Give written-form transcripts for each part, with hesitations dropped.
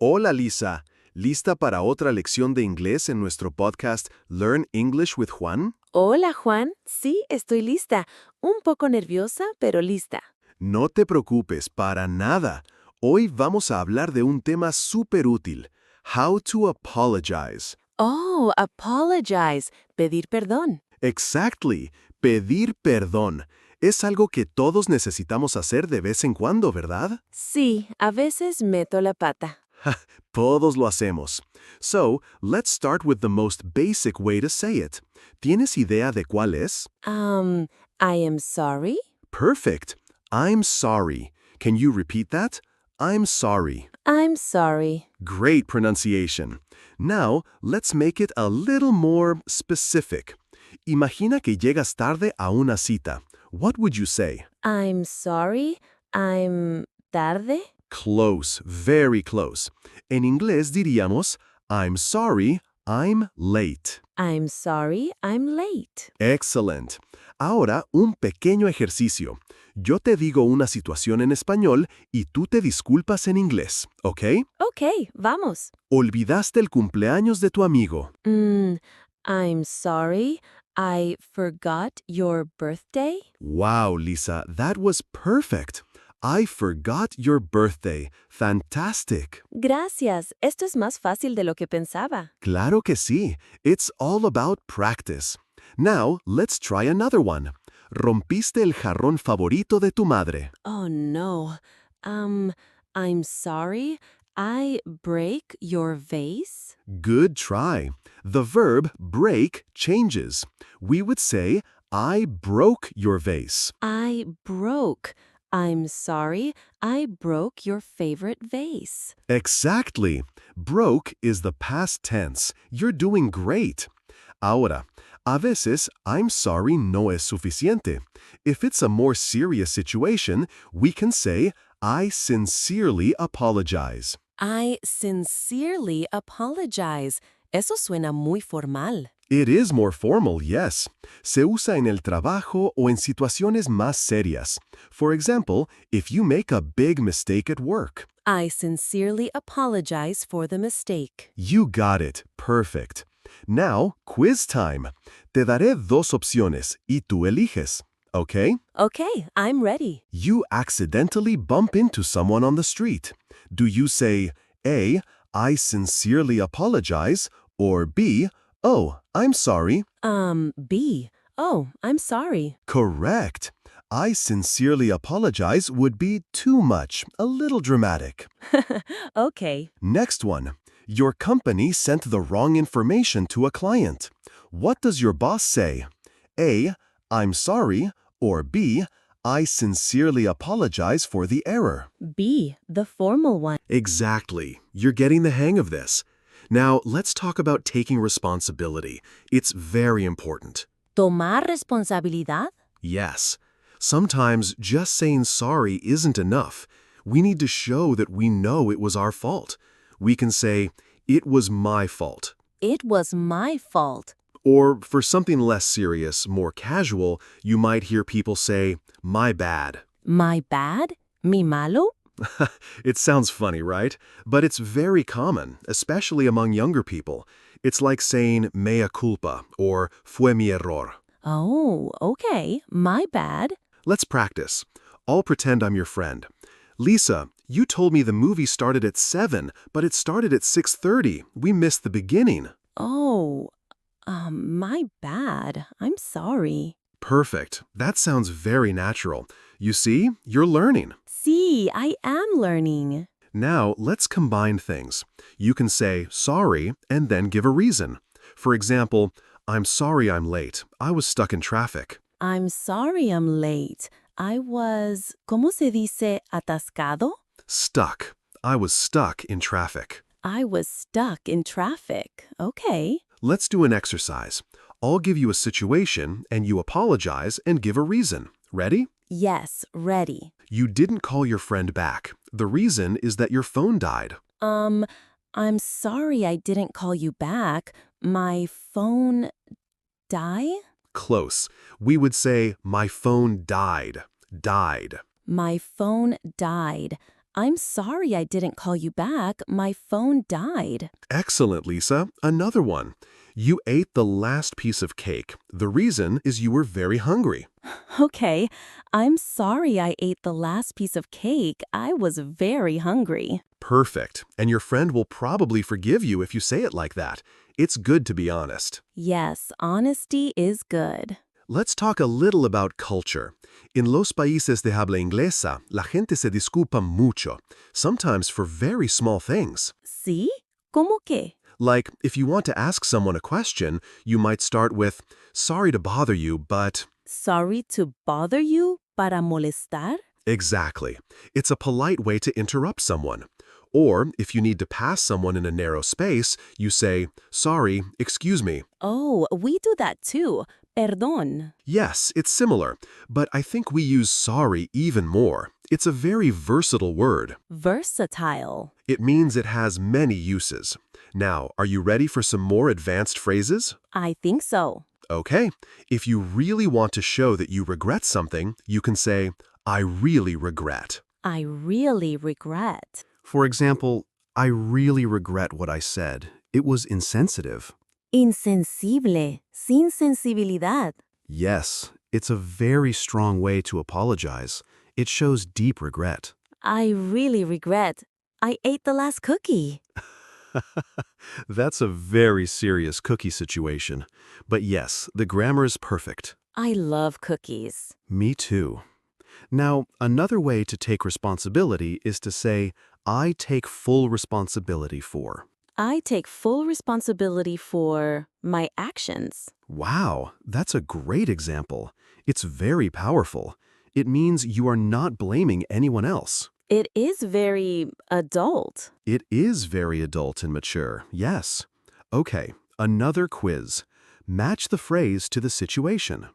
Hola Lisa, ¿lista para otra lección de inglés en nuestro podcast Learn English with Juan? Hola, Juan. Sí, estoy lista. Un poco nerviosa, pero lista. No te preocupes, para nada. Hoy vamos a hablar de un tema súper útil, How to Apologize. Oh, apologize. Pedir perdón. Exactly, pedir perdón. Es algo que todos necesitamos hacer de vez en cuando, ¿verdad? Sí, a veces meto la pata. Todos lo hacemos. So, let's start with the most basic way to say it. ¿Tienes idea de cuál es? I am sorry. Perfect. I'm sorry. Can you repeat that? I'm sorry. I'm sorry. Great pronunciation. Now, let's make it a little more specific. Imagina que llegas tarde a una cita. What would you say? I'm sorry. I'm tarde. Close, very close. En inglés diríamos, I'm sorry, I'm late. I'm sorry. I'm late. Excellent. Ahora, un pequeño ejercicio. Yo te digo una situación en español y tú te disculpas en inglés, ¿ok? Ok, vamos. Olvidaste el cumpleaños de tu amigo. I'm sorry. I forgot your birthday. Wow, Lisa, that was perfect. I forgot your birthday. Fantastic. Gracias. Esto es más fácil de lo que pensaba. Claro que sí. It's all about practice. Now, let's try another one. Rompiste el jarrón favorito de tu madre. Oh no. I'm sorry. I break your vase? Good try. The verb break changes. We would say, I broke your vase. I broke. I'm sorry. I broke your favorite vase. Exactly. Broke is the past tense. You're doing great. Ahora, a veces, I'm sorry no es suficiente. If it's a more serious situation, we can say, I sincerely apologize. I sincerely apologize. Eso suena muy formal. It is more formal, yes. Se usa en el trabajo o en situaciones más serias. For example, if you make a big mistake at work. I sincerely apologize for the mistake. You got it. Perfect. Now, quiz time. Te daré dos opciones y tú eliges. Okay? Okay, I'm ready. You accidentally bump into someone on the street. Do you say A, I sincerely apologize, or B, oh, I'm sorry? B. Oh, I'm sorry. Correct. I sincerely apologize would be too much, a little dramatic. Okay. Next one. Your company sent the wrong information to a client. What does your boss say? A, I'm sorry, or B, I sincerely apologize for the error. B, the formal one. Exactly. You're getting the hang of this. Now, let's talk about taking responsibility. It's very important. Tomar responsabilidad? Yes. Sometimes just saying sorry isn't enough. We need to show that we know it was our fault. We can say, it was my fault. It was my fault. Or for something less serious, more casual, you might hear people say, my bad. My bad? Mi malo? It sounds funny, right? But it's very common, especially among younger people. It's like saying mea culpa or fue mi error. Oh, okay. My bad. Let's practice. I'll pretend I'm your friend. Lisa, you told me the movie started at 7, but it started at 6:30. We missed the beginning. Oh, my bad. I'm sorry. Perfect. That sounds very natural. You see, you're learning. See, I am learning. Now, let's combine things. You can say sorry and then give a reason. For example, I'm sorry I'm late. I was stuck in traffic. I'm sorry I'm late. I was, ¿cómo se dice atascado? Stuck. I was stuck in traffic. I was stuck in traffic. Okay. Let's do an exercise. I'll give you a situation and you apologize and give a reason. Ready? Yes, ready. You didn't call your friend back. The reason is that your phone died. I'm sorry I didn't call you back. My phone die? Close. We would say, my phone died. Died. My phone died. I'm sorry I didn't call you back. My phone died. Excellent, Lisa. Another one. You ate the last piece of cake. The reason is you were very hungry. Okay, I'm sorry I ate the last piece of cake. I was very hungry. Perfect. And your friend will probably forgive you if you say it like that. It's good to be honest. Yes, honesty is good. Let's talk a little about culture. In los países de habla inglesa, la gente se disculpa mucho, sometimes for very small things. ¿Sí? ¿Cómo qué? Like, if you want to ask someone a question, you might start with, "Sorry to bother you, but..." Sorry to bother you para molestar? Exactly. It's a polite way to interrupt someone. Or, if you need to pass someone in a narrow space, you say, "Sorry, excuse me." Oh, we do that too. Perdón. Yes, it's similar, but I think we use sorry even more. It's a very versatile word. Versatile. It means it has many uses. Now, are you ready for some more advanced phrases? I think so. Okay. If you really want to show that you regret something, you can say, "I really regret." I really regret. For example, "I really regret what I said. It was insensitive." Insensible. Sin sensibilidad. Yes, it's a very strong way to apologize. It shows deep regret. I really regret. I ate the last cookie. That's a very serious cookie situation. But yes, the grammar is perfect. I love cookies. Me too. Now, another way to take responsibility is to say, "I take full responsibility for." I take full responsibility for my actions. Wow, that's a great example. It's very powerful. It means you are not blaming anyone else. It is very adult. It is very adult and mature, yes. Okay, another quiz. Match the phrase to the situation.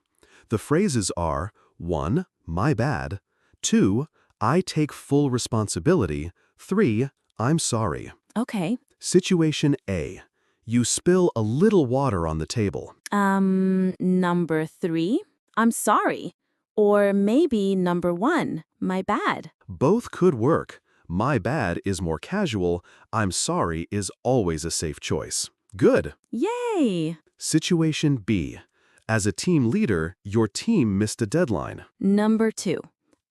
The phrases are 1. My bad. 2. I take full responsibility. 3. I'm sorry. Okay. Situation A. You spill a little water on the table. Number 3, I'm sorry. Or maybe number 1, my bad. Both could work. My bad is more casual. I'm sorry is always a safe choice. Good. Yay! Situation B. As a team leader, your team missed a deadline. Number 2,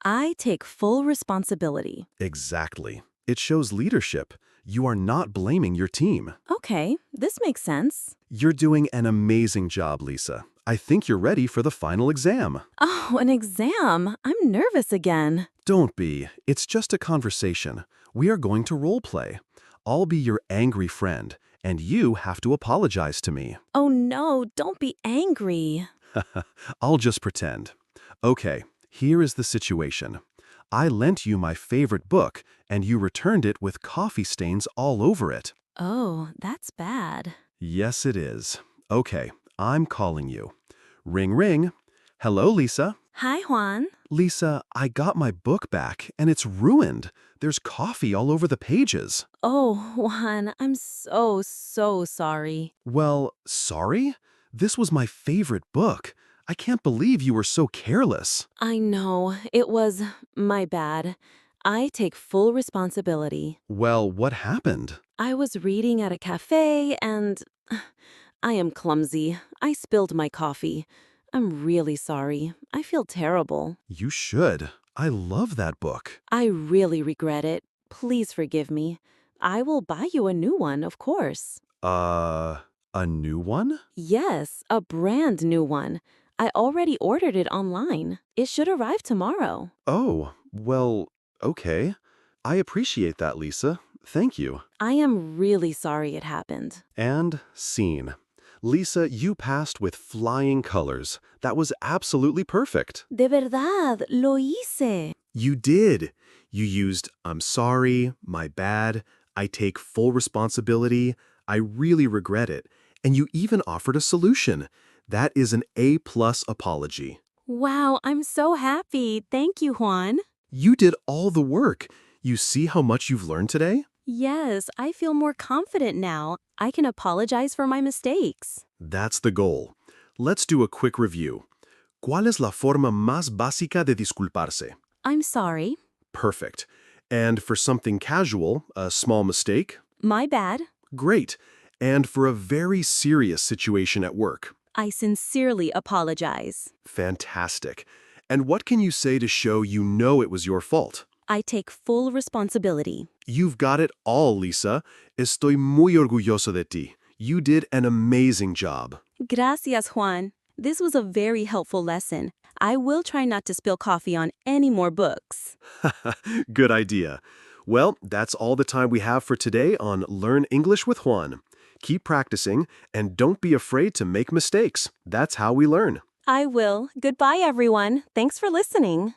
I take full responsibility. Exactly. It shows leadership. You are not blaming your team. Okay, this makes sense. You're doing an amazing job, Lisa. I think you're ready for the final exam. Oh, an exam. I'm nervous again. Don't be. It's just a conversation. We are going to role play. I'll be your angry friend, and you have to apologize to me. Oh no, don't be angry. I'll just pretend. Okay, here is the situation. I lent you my favorite book, and you returned it with coffee stains all over it. Oh, that's bad. Yes, it is. Okay, I'm calling you. Ring, ring. Hello, Lisa. Hi, Juan. Lisa, I got my book back, and it's ruined. There's coffee all over the pages. Oh, Juan, I'm so sorry. Well, sorry? This was my favorite book. I can't believe you were so careless. I know, it was my bad. I take full responsibility. Well, what happened? I was reading at a cafe and I am clumsy. I spilled my coffee. I'm really sorry. I feel terrible. You should. I love that book. I really regret it. Please forgive me. I will buy you a new one, of course. A new one? Yes, a brand new one. I already ordered it online. It should arrive tomorrow. Oh, well, okay. I appreciate that, Lisa. Thank you. I am really sorry it happened. And scene. Lisa, you passed with flying colors. That was absolutely perfect. De verdad, lo hice. You did. You used "I'm sorry," "my bad," "I take full responsibility," "I really regret it," and you even offered a solution. That is an A+ apology. Wow, I'm so happy. Thank you, Juan. You did all the work. You see how much you've learned today? Yes, I feel more confident now. I can apologize for my mistakes. That's the goal. Let's do a quick review. ¿Cuál es la forma más básica de disculparse? I'm sorry. Perfect. And for something casual, a small mistake? My bad. Great. And for a very serious situation at work? I sincerely apologize. Fantastic. And what can you say to show you know it was your fault? I take full responsibility. You've got it all, Lisa. Estoy muy orgulloso de ti. You did an amazing job. Gracias, Juan. This was a very helpful lesson. I will try not to spill coffee on any more books. Good idea. Well, that's all the time we have for today on Learn English with Juan. Keep practicing, and don't be afraid to make mistakes. That's how we learn. I will. Goodbye, everyone. Thanks for listening.